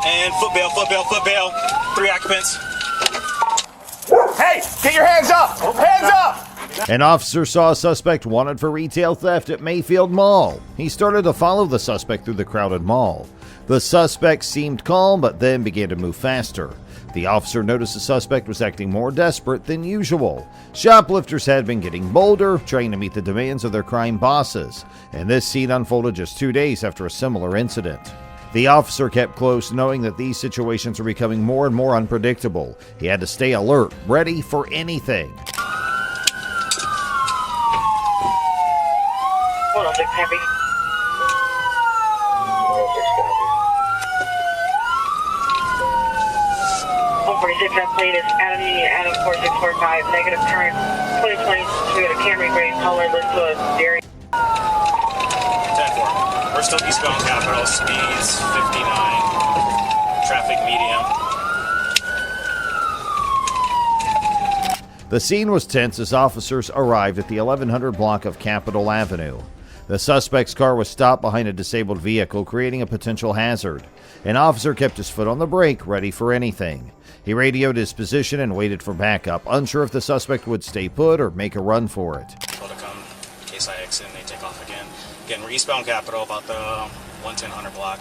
And foot bail. 3 occupants. Hey, get your hands up! Hands up! An officer saw a suspect wanted for retail theft at Mayfield Mall. He started to follow the suspect through the crowded mall. The suspect seemed calm, but then began to move faster. The officer noticed the suspect was acting more desperate than usual. Shoplifters had been getting bolder, trying to meet the demands of their crime bosses, and this scene unfolded just 2 days after a similar incident. The officer kept close, knowing that these situations were becoming more and more unpredictable. He had to stay alert, ready for anything. 106 heavy. 146, that plate is Adam 4645, negative current, 2022 at a Camry gray color, Lisboa, Dairy. 10-4. We're still eastbound Capitol, speeds 59, traffic medium. The scene was tense as officers arrived at the 1100 block of Capitol Avenue. The suspect's car was stopped behind a disabled vehicle, creating a potential hazard. An officer kept his foot on the brake, ready for anything. He radioed his position and waited for backup, unsure if the suspect would stay put or make a run for it. People to come, in case I exit and they take off again. Again, we're eastbound Capitol, about the 110 block.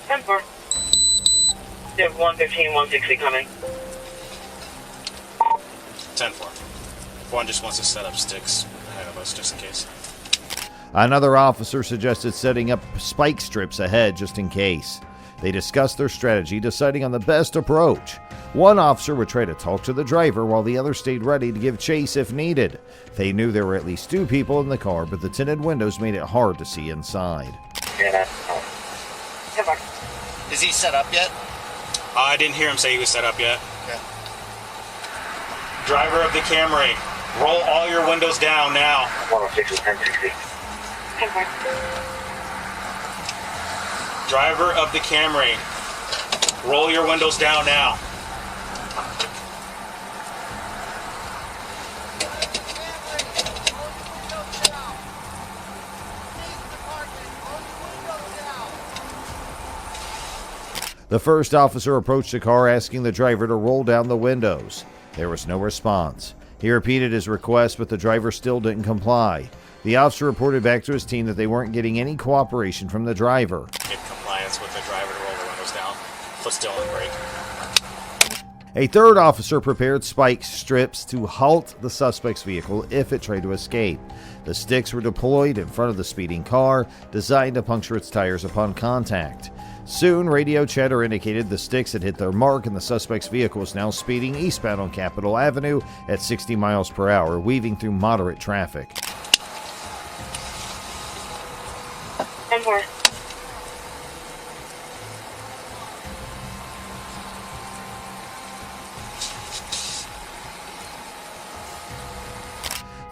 10-4. You have 115, 160 coming. 10-4. One just wants to set up sticks ahead of us, just in case. Another officer suggested setting up spike strips ahead just in case. They discussed their strategy, deciding on the best approach. One officer would try to talk to the driver while the other stayed ready to give chase if needed. They knew there were at least 2 people in the car, but the tinted windows made it hard to see inside. Is he set up yet? I didn't hear him say he was set up yet. Okay. Driver of the Camry, roll all your windows down now. 106 with 1060. 10-4. Driver of the Camry, roll your windows down now. The first officer approached the car, asking the driver to roll down the windows. There was no response. He repeated his request, but the driver still didn't comply. The officer reported back to his team that they weren't getting any cooperation from the driver. In compliance with the driver to roll the windows down. Foot still on the brake. A third officer prepared spike strips to halt the suspect's vehicle if it tried to escape. The sticks were deployed in front of the speeding car, designed to puncture its tires upon contact. Soon, radio chatter indicated the sticks had hit their mark and the suspect's vehicle was now speeding eastbound on Capitol Avenue at 60 miles per hour, weaving through moderate traffic. 10-4.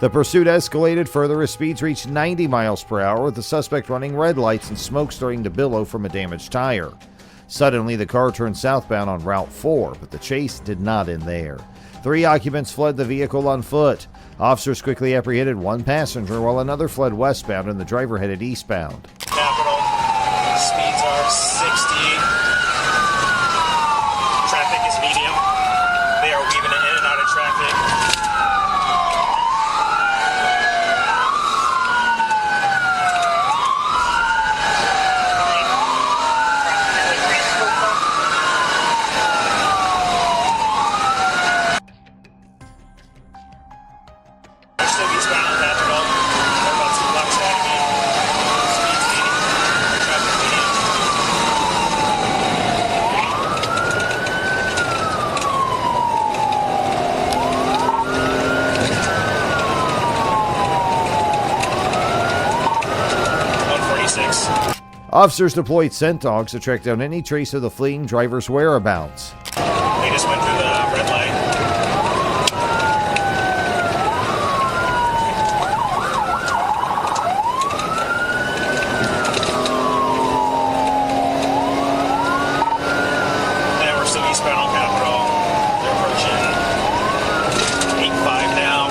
The pursuit escalated further as speeds reached 90 miles per hour, with the suspect running red lights and smoke starting to billow from a damaged tire. Suddenly, the car turned southbound on Route 4, but the chase did not end there. 3 occupants fled the vehicle on foot. Officers quickly apprehended 1 passenger while another fled westbound and the driver headed eastbound. Capitol, speeds are 60. Traffic is medium. They are weaving in and out of traffic. Officers deployed scent dogs to track down any trace of the fleeing driver's whereabouts. They just went through the red light. And we're still eastbound on Capitol. They're approaching 85 now.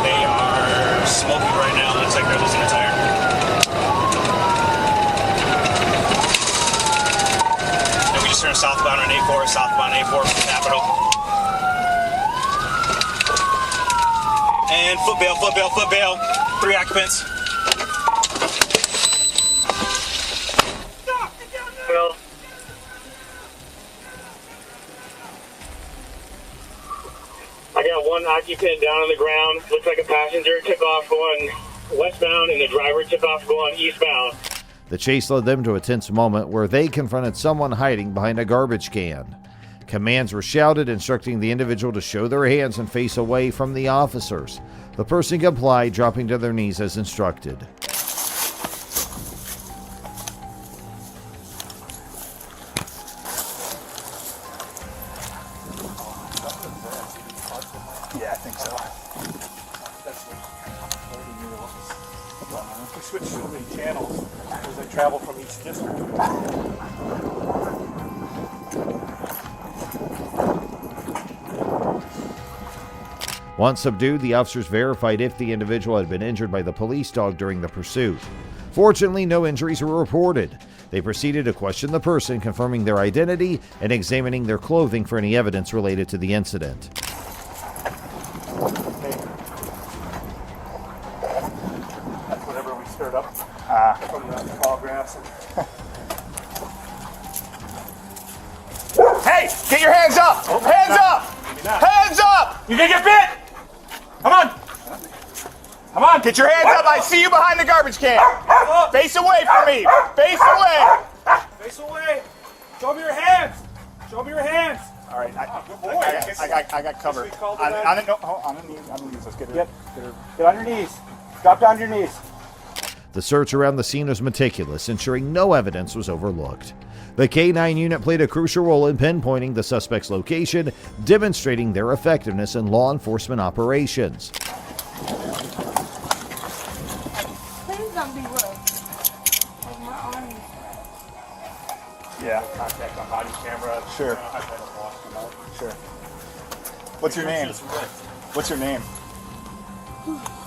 They are smoking right now. Looks like they're losing a tire. southbound A4 from Capitol. And foot bail. 3 occupants. Well, I got 1 occupant down on the ground. Looks like a passenger took off going westbound and the driver took off going eastbound. The chase led them to a tense moment where they confronted someone hiding behind a garbage can. Commands were shouted instructing the individual to show their hands and face away from the officers. The person complied, dropping to their knees as instructed. Yeah, I think so. We switched so many channels as they travel from each district. Once subdued, the officers verified if the individual had been injured by the police dog during the pursuit. Fortunately, no injuries were reported. They proceeded to question the person, confirming their identity and examining their clothing for any evidence related to the incident. That's whatever we stirred up from the tall grass. Hey, get your hands up! Hands up! Hands up! You gonna get bit? Come on! Come on! Get your hands up! I see you behind the garbage can. Face away from me. Face away. Face away! Show me your hands! Show me your hands! All right, I got cover. We called it On out. the knees. Let's get her. Get on your knees. Drop down to your knees. The search around the scene was meticulous, ensuring no evidence was overlooked. The K-9 unit played a crucial role in pinpointing the suspect's location, demonstrating their effectiveness in law enforcement operations. Please don't be rude. Like my arm. Yeah, Contact on body camera. Sure. I've had them wash them out. sure. What's your name? Just ripped. What's your name?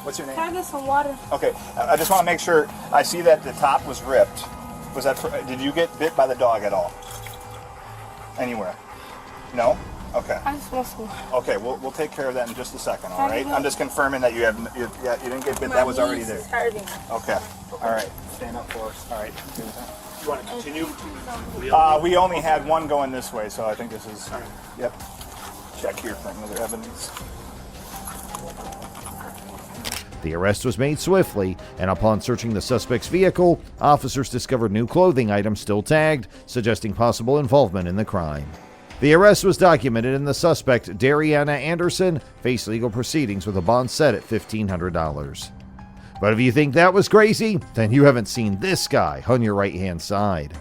What's your Can name? I get some water? Okay, I just want to make sure. I see that the top was ripped. Was that? Did you get bit by the dog at all? Anywhere? No. Okay. I just want some. Okay, we'll take care of that in just a second. All Can I right. get- I'm just confirming that you didn't get bit. My That was already knees there. is hurting. Okay. All right. Stand up for us. All right. You want to continue? We only had one going this way, so I think this is. Yep. Check here for any other evidence. The arrest was made swiftly, and upon searching the suspect's vehicle, officers discovered new clothing items still tagged, suggesting possible involvement in the crime. The arrest was documented, and the suspect, Dariana Anderson, faced legal proceedings with a bond set at $1,500. But if you think that was crazy, then you haven't seen this guy on your right-hand side.